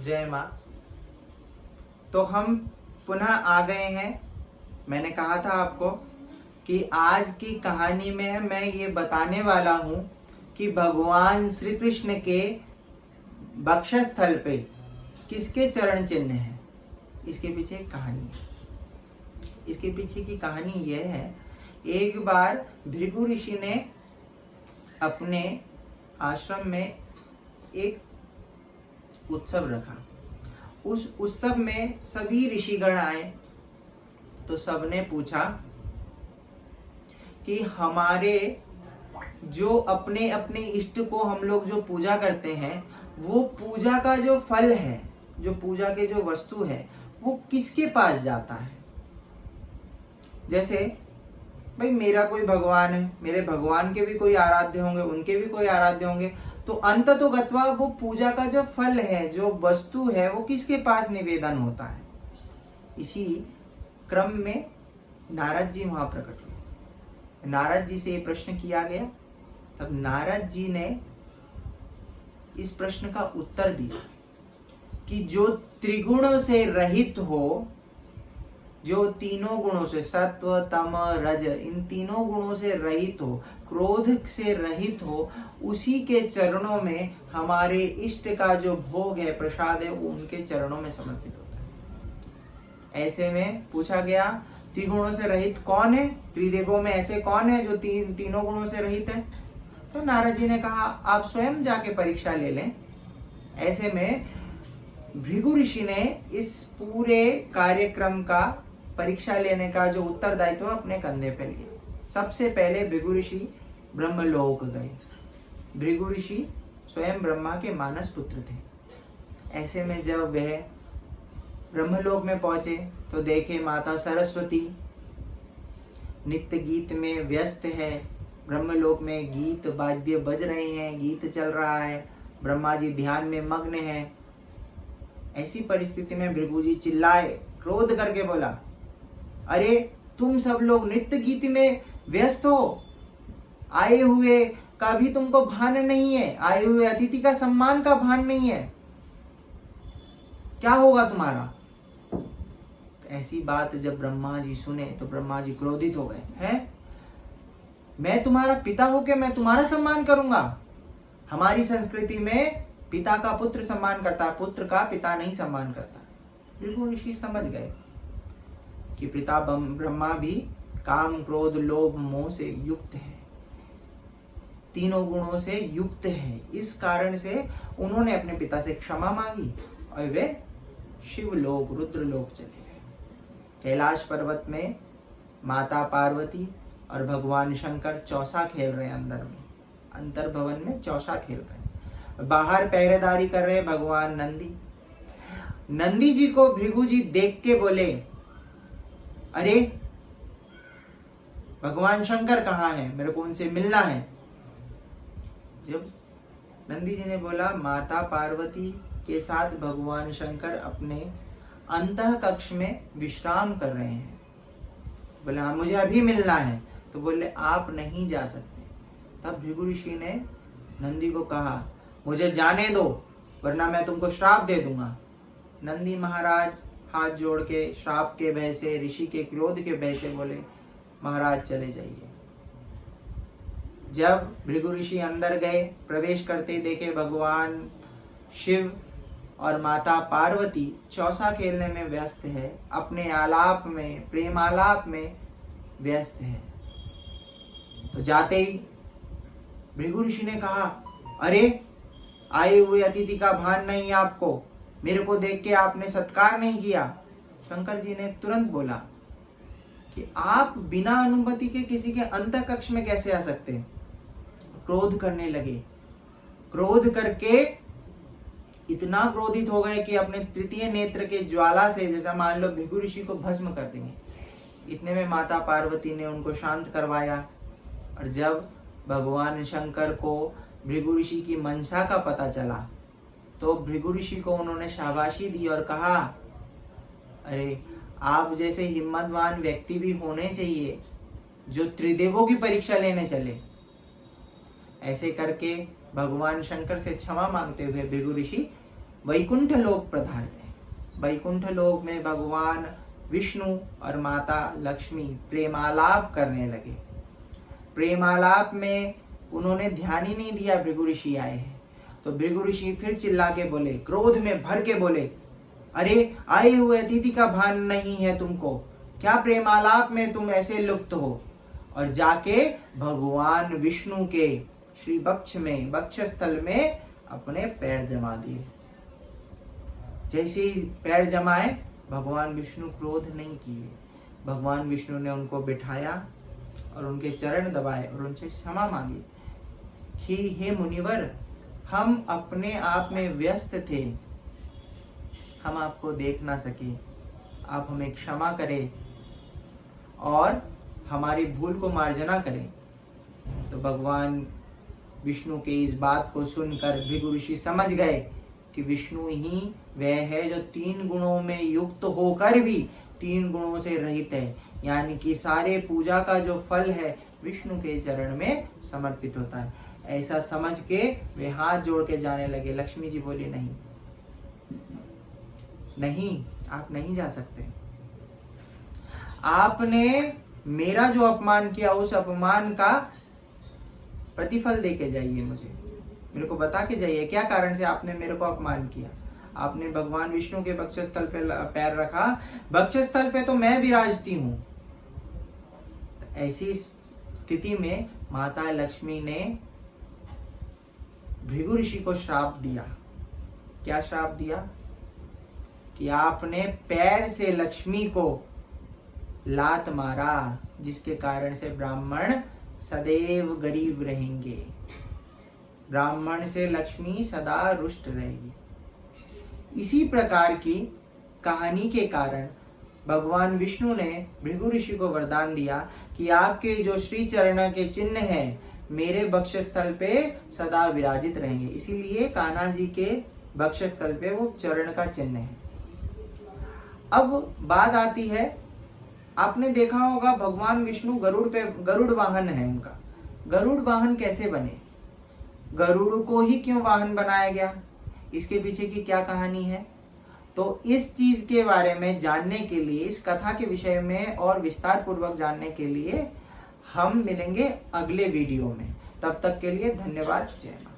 जय माँ। तो हम पुनः आ गए हैं। मैंने कहा था आपको कि आज की कहानी में मैं ये बताने वाला हूँ कि भगवान श्री कृष्ण के बक्षस्थल पे किसके चरण चिन्ह हैं। इसके पीछे एक कहानी है। इसके पीछे की कहानी यह है, एक बार भृगु ऋषि ने अपने आश्रम में एक उत्सव रखा। उस उत्सव में सभी ऋषिगण आए तो सबने पूछा कि हमारे जो अपने अपने इष्ट को हम लोग जो पूजा करते हैं, वो पूजा का जो फल है, जो पूजा के जो वस्तु है, वो किसके पास जाता है। जैसे भाई मेरा कोई भगवान है, मेरे भगवान के भी कोई आराध्य होंगे, उनके भी कोई आराध्य होंगे, तो अंततो गत्वा वो पूजा का जो फल है, जो वस्तु है, वो किसके पास निवेदन होता है। इसी क्रम में नारद जी वहां प्रकट हुए। नारद जी से ये प्रश्न किया गया। तब नारद जी ने इस प्रश्न का उत्तर दिया कि जो त्रिगुणों से रहित हो, जो तीनों गुणों से, सत्व तम रज, इन तीनों गुणों से रहित हो, क्रोध से रहित हो, उसी के चरणों में हमारे इष्ट का जो भोग है, प्रसाद है, वो उनके चरणों में समर्पित होता है। ऐसे में पूछा गया त्रिगुणों से रहित कौन है, त्रिदेवों में ऐसे कौन है जो तीनों गुणों से रहित है। तो नारद जी ने कहा आप स्वयं जाके परीक्षा ले लें। ऐसे में भृगु ऋषि ने इस पूरे कार्यक्रम का परीक्षा लेने का जो उत्तरदायित्व अपने कंधे पे लिया। सबसे पहले भृगु ऋषि ब्रह्मलोक गए। भृगु ऋषि स्वयं ब्रह्मा के मानस पुत्र थे। ऐसे में जब वह ब्रह्मलोक में पहुंचे तो देखे माता सरस्वती नित्य गीत में व्यस्त है। ब्रह्मलोक में गीत वाद्य बज रहे हैं, गीत चल रहा है, ब्रह्मा जी ध्यान में मग्न हैं। ऐसी परिस्थिति में भृगु जी चिल्लाए, क्रोध करके बोला, अरे तुम सब लोग नित्य गीत में व्यस्त हो, आए हुए का भी तुमको भान नहीं है, आए हुए अतिथि का सम्मान का भान नहीं है, क्या होगा तुम्हारा। ऐसी बात जब ब्रह्मा जी सुने तो ब्रह्मा जी क्रोधित हो गए। हैं, मैं तुम्हारा पिता होके मैं तुम्हारा सम्मान करूंगा। हमारी संस्कृति में पिता का पुत्र सम्मान करता है, पुत्र का पिता नहीं सम्मान करता। भृगु ऋषि समझ गए कि पिता ब्रह्मा भी काम क्रोध लोभ मोह से युक्त है, तीनों गुणों से युक्त है। इस कारण से उन्होंने अपने पिता से क्षमा मांगी और वे शिवलोक रुद्रलोक चले गए। कैलाश पर्वत में माता पार्वती और भगवान शंकर चौसा खेल रहे हैं। अंतर भवन में चौसा खेल रहे हैं। बाहर पहरेदारी कर रहे भगवान नंदी। नंदी जी को भृगु जी देख के बोले, अरे भगवान शंकर कहाँ है, मेरे को उनसे मिलना है। जब नंदी जी ने बोला माता पार्वती के साथ भगवान शंकर अपने अंतः कक्ष में विश्राम कर रहे हैं। बोले हाँ मुझे अभी मिलना है। तो बोले आप नहीं जा सकते। तब भृगु ऋषि ने नंदी को कहा मुझे जाने दो वरना मैं तुमको श्राप दे दूंगा। नंदी महाराज हाथ जोड़ के श्राप के भय से, ऋषि के क्रोध के भय से बोले महाराज चले जाइए। जब भृगु ऋषि अंदर गए, प्रवेश करते देखे भगवान शिव और माता पार्वती चौसा खेलने में व्यस्त है, अपने आलाप में, प्रेम आलाप में व्यस्त है। तो जाते ही भृगु ऋषि ने कहा अरे आए हुए अतिथि का भान नहीं आपको, मेरे को देख के आपने सत्कार नहीं किया। शंकर जी ने तुरंत बोला कि आप बिना अनुमति के किसी के अंतः कक्ष में कैसे आ सकते। क्रोध करने लगे। क्रोध करके इतना क्रोधित हो गए कि अपने तृतीय नेत्र के ज्वाला से, जैसा मान लो भृगु ऋषि को भस्म कर देंगे। इतने में माता पार्वती ने उनको शांत करवाया। और जब भगवान शंकर को भृगु ऋषि की मनसा का पता चला तो भृगु ऋषि को उन्होंने शाबाशी दी और कहा अरे आप जैसे हिम्मतवान व्यक्ति भी होने चाहिए जो त्रिदेवों की परीक्षा लेने चले। ऐसे करके भगवान शंकर से क्षमा मांगते हुए भृगु ऋषि वैकुंठ लोक पधार गए। वैकुंठ लोक में भगवान विष्णु और माता लक्ष्मी प्रेमालाप करने लगे। प्रेमालाप में उन्होंने ध्यान ही नहीं दिया भृगु ऋषि आए हैं। तो भृगु ऋषि फिर चिल्ला के बोले, क्रोध में भर के बोले, अरे आए हुए अतिथि का भान नहीं है तुमको, क्या प्रेमालाप में तुम ऐसे लुप्त हो। और जाके भगवान विष्णु के श्री वक्ष में, वक्षस्थल में अपने पैर जमा दिए। जैसे ही पैर जमाए, भगवान विष्णु क्रोध नहीं किए। भगवान विष्णु ने उनको बिठाया और उनके चरण दबाए और उनसे क्षमा मांगी कि हे मुनिवर, हम अपने आप में व्यस्त थे, हम आपको देख ना सके, आप हमें क्षमा करें और हमारी भूल को मार्जना करें। तो भगवान विष्णु के इस बात को सुनकर भृगु ऋषि समझ गए कि विष्णु ही वह है जो 3 गुणों में युक्त होकर भी 3 गुणों से रहित है, यानी कि सारे पूजा का जो फल है विष्णु के चरण में समर्पित होता है। ऐसा समझ के वे हाथ जोड़ के जाने लगे। लक्ष्मी जी बोली, नहीं नहीं, आप नहीं जा सकते। आपने मेरा जो अपमान किया उस अपमान का प्रतिफल दे के जाइए, मुझे मेरे को बता के जाइए क्या कारण से आपने मेरे को अपमान किया। आपने भगवान विष्णु के वक्षस्थल पे पैर रखा, वक्षस्थल पे तो मैं विराजती हूं। ऐसी स्थिति में माता लक्ष्मी ने भृगु ऋषि को श्राप दिया। क्या श्राप दिया? कि आपने पैर से लक्ष्मी को लात मारा, जिसके कारण से ब्राह्मण सदैव गरीब रहेंगे, ब्राह्मण से लक्ष्मी सदा रुष्ट रहेगी। इसी प्रकार की कहानी के कारण भगवान विष्णु ने भृगु ऋषि को वरदान दिया कि आपके जो श्री चरण के चिन्ह हैं मेरे वक्षस्थल पे सदा विराजित रहेंगे। इसीलिए कान्हा जी के वक्षस्थल पे वो चरण का चिन्ह है। अब बात आती है, आपने देखा होगा भगवान विष्णु गरुड़ वाहन है उनका। गरुड़ वाहन कैसे बने? गरुड़ को ही क्यों वाहन बनाया गया? इसके पीछे की क्या कहानी है? तो इस चीज के बारे में जानने के लिए, इस कथा के विषय में और विस्तार पूर्वक जानने के लिए हम मिलेंगे अगले वीडियो में। तब तक के लिए धन्यवाद। जय माता।